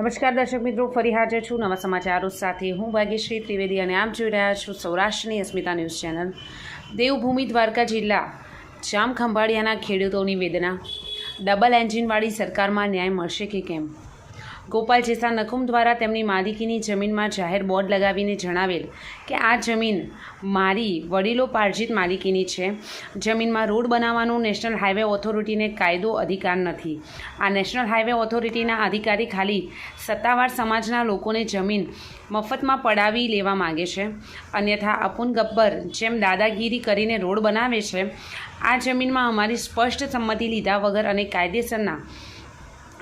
નમસ્કાર દર્શક મિત્રો, ફરી હાજર છું નવા સમાચારો સાથે। હું ભાગ્યશ્રી ત્રિવેદી અને આપ જોઈ રહ્યા છો સૌરાષ્ટ્રની અસ્મિતા ન્યૂઝ ચેનલ। દેવભૂમિ દ્વારકા જિલ્લા જામખંભાળિયાના ખેડૂતોની વેદના, ડબલ એન્જિનવાળી સરકારમાં ન્યાય મળશે કે કેમ? ગોપાલ ચેસા નકુમ દ્વારા તેમની માલિકીની જમીનમાં જાહેર બોર્ડ લગાવીને જણાવેલ કે આ જમીન મારી વડીલોપાર્જિત માલિકીની છે। જમીનમાં રોડ બનાવવાનો નેશનલ હાઈવે ઓથોરિટીને કાયદો અધિકાર નથી। આ નેશનલ હાઈવે ઓથોરિટીના અધિકારી ખાલી સત્તાવાર સમાજના લોકોને જમીન મફતમાં પડાવી લેવા માગે છે, અન્યથા અપુન ગબ્બર જેમ દાદાગીરી કરીને રોડ બનાવે છે। આ જમીનમાં અમારી સ્પષ્ટ સંમતિ લીધા વગર અને કાયદેસરના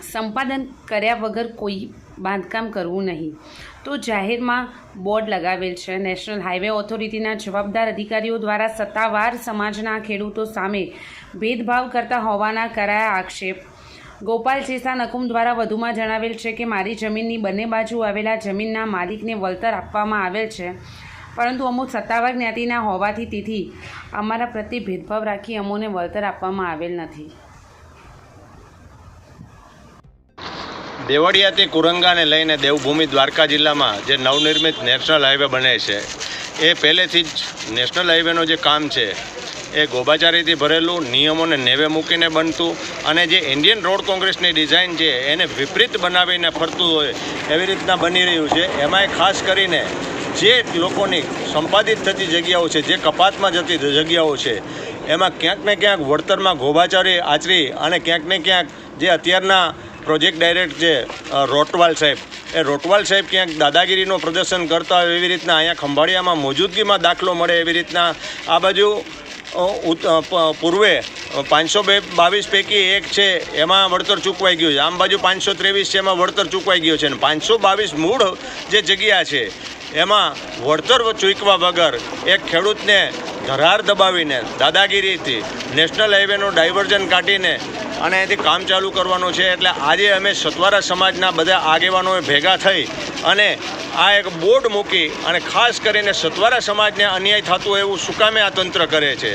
સંપાદન કર્યા વગર કોઈ બાંધકામ કરવું નહીં, તો જાહેરમાં બોર્ડ લગાવેલ છે। નેશનલ હાઈવે ઓથોરિટીના જવાબદાર અધિકારીઓ દ્વારા સત્તાવાર સમાજના ખેડૂતો સામે ભેદભાવ કરતા હોવાના કરાયા આક્ષેપ। ગોપાલ ચેસા નકુમ દ્વારા વધુમાં જણાવેલ છે કે મારી જમીનની બંને બાજુ આવેલા જમીનના માલિકને વળતર આપવામાં આવેલ છે, પરંતુ અમુક સત્તાવાર જ્ઞાતિના હોવાથી તેથી અમારા પ્રત્યે ભેદભાવ રાખી અમોને વળતર આપવામાં આવેલ નથી। દેવળિયાથી કુરંગાને લઈને દેવભૂમિ દ્વારકા જિલ્લામાં જે નવનિર્મિત નેશનલ હાઈવે બને છે, એ પહેલેથી જ નેશનલ હાઈવેનું જે કામ છે એ ગોબાચારીથી ભરેલું, નિયમોને નેવે મૂકીને બનતું અને જે ઇન્ડિયન રોડ કોંગ્રેસની ડિઝાઇન છે એને વિપરીત બનાવીને ફરતું હોય એવી રીતના બની રહ્યું છે। એમાંય ખાસ કરીને જે લોકોની સંપાદિત થતી જગ્યાઓ છે, જે કપાતમાં જતી જગ્યાઓ છે, એમાં ક્યાંક ને ક્યાંક વળતરમાં ગોબાચારી આચરી અને ક્યાંક ને ક્યાંક જે અત્યારના પ્રોજેક્ટ ડાયરેક્ટર છે રોટવાલ સાહેબ, એ રોટવાલ સાહેબ ક્યાંક દાદાગીરીનું પ્રદર્શન કરતા હોય એવી રીતના અહીંયા ખંભાળિયામાં મોજૂદગીમાં દાખલો મળે એવી રીતના આ બાજુ પૂર્વે 522 પૈકી એક છે એમાં વળતર ચૂકવાઈ ગયું છે, આમ બાજુ 523 છે એમાં વળતર ચૂકવાઈ ગયું છે, અને 522 મૂળ જે જગ્યા છે એમાં વળતર ચૂકવા વગર એક ખેડૂતને ધરાર દબાવીને દાદાગીરીથી નેશનલ હાઈવેનું ડાયવર્ઝન કાઢીને અને એથી કામ ચાલુ કરવાનું છે। એટલે આજે અમે સતવારા સમાજના બધા આગેવાનોએ ભેગા થઈ અને આ એક બોર્ડ મૂકી અને ખાસ કરીને સતવારા સમાજને અન્યાય થતું હોય એવું શું કામે આ તંત્ર કરે છે।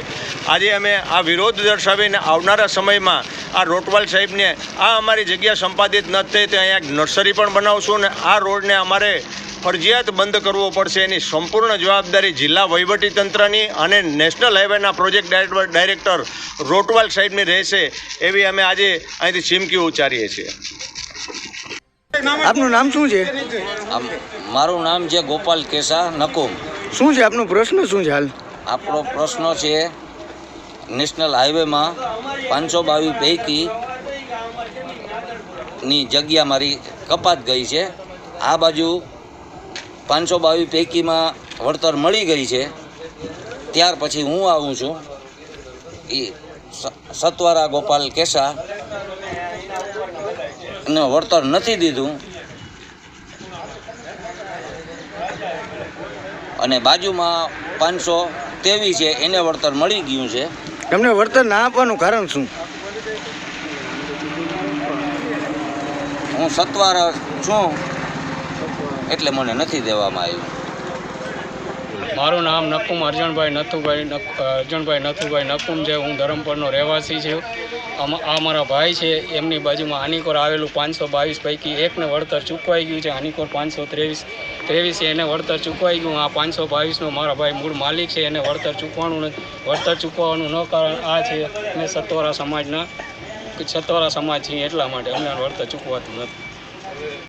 આજે અમે આ વિરોધ દર્શાવીને આવનારા સમયમાં આ રોટવાલ સાહેબને આ અમારી જગ્યા સંપાદિત ન થઈ તો અહીંયા નર્સરી પણ બનાવશું અને આ રોડને અમારે ફરજિયાત બંધ કરવો પડશે। એની સંપૂર્ણ જવાબદારી જિલ્લા વહીવટીતંત્રની અને નેશનલ હાઈવેના પ્રોજેક્ટ ડાયરેક્ટર રોટવાલ સાહેબની રહેશે એવી અમે આજે અહીંથી ચીમકી ઉચ્ચારીએ છીએ। આપનું નામ શું છે? મારું નામ છે ગોપાલ ચેસા નકુમ। શું છે આપનો પ્રશ્ન? શું છે હાલ? આપણો પ્રશ્ન છે નેશનલ હાઈવેમાં 522 પૈકી ની જગ્યા મારી કપાત ગઈ છે। આ બાજુ 522 પૈકીમાં વળતર મળી ગઈ છે, ત્યાર પછી હું આવું છું એ સતવારા ગોપાલ ચેસા ને વળતર નથી દીધું, અને બાજુમાં 523 છે એને વળતર મળી ગયું છે। તમને વળતર ના આપવાનું કારણ શું? હું સતવારા છું એટલે મને નથી દેવામાં આવ્યું। મારું નામ નકુમ અર્જણભાઈ નથુભાઈ નકુમ છે। હું ધરમપુરનો રહેવાસી છું। આ મારા ભાઈ છે, એમની બાજુમાં આનીકોર આવેલું 522 પૈકી એકને વળતર ચૂકવાઈ ગયું છે। આનીકોર 523 છે એને વળતર ચૂકવાઈ ગયું। આ 522નો મારા ભાઈ મૂળ માલિક છે, એને વળતર ચૂકવાનું નથી। વળતર ચૂકવવાનું ન કારણ આ છે અને સતવારા સમાજ છીએ એટલા માટે અમને વળતર ચૂકવાતું નથી।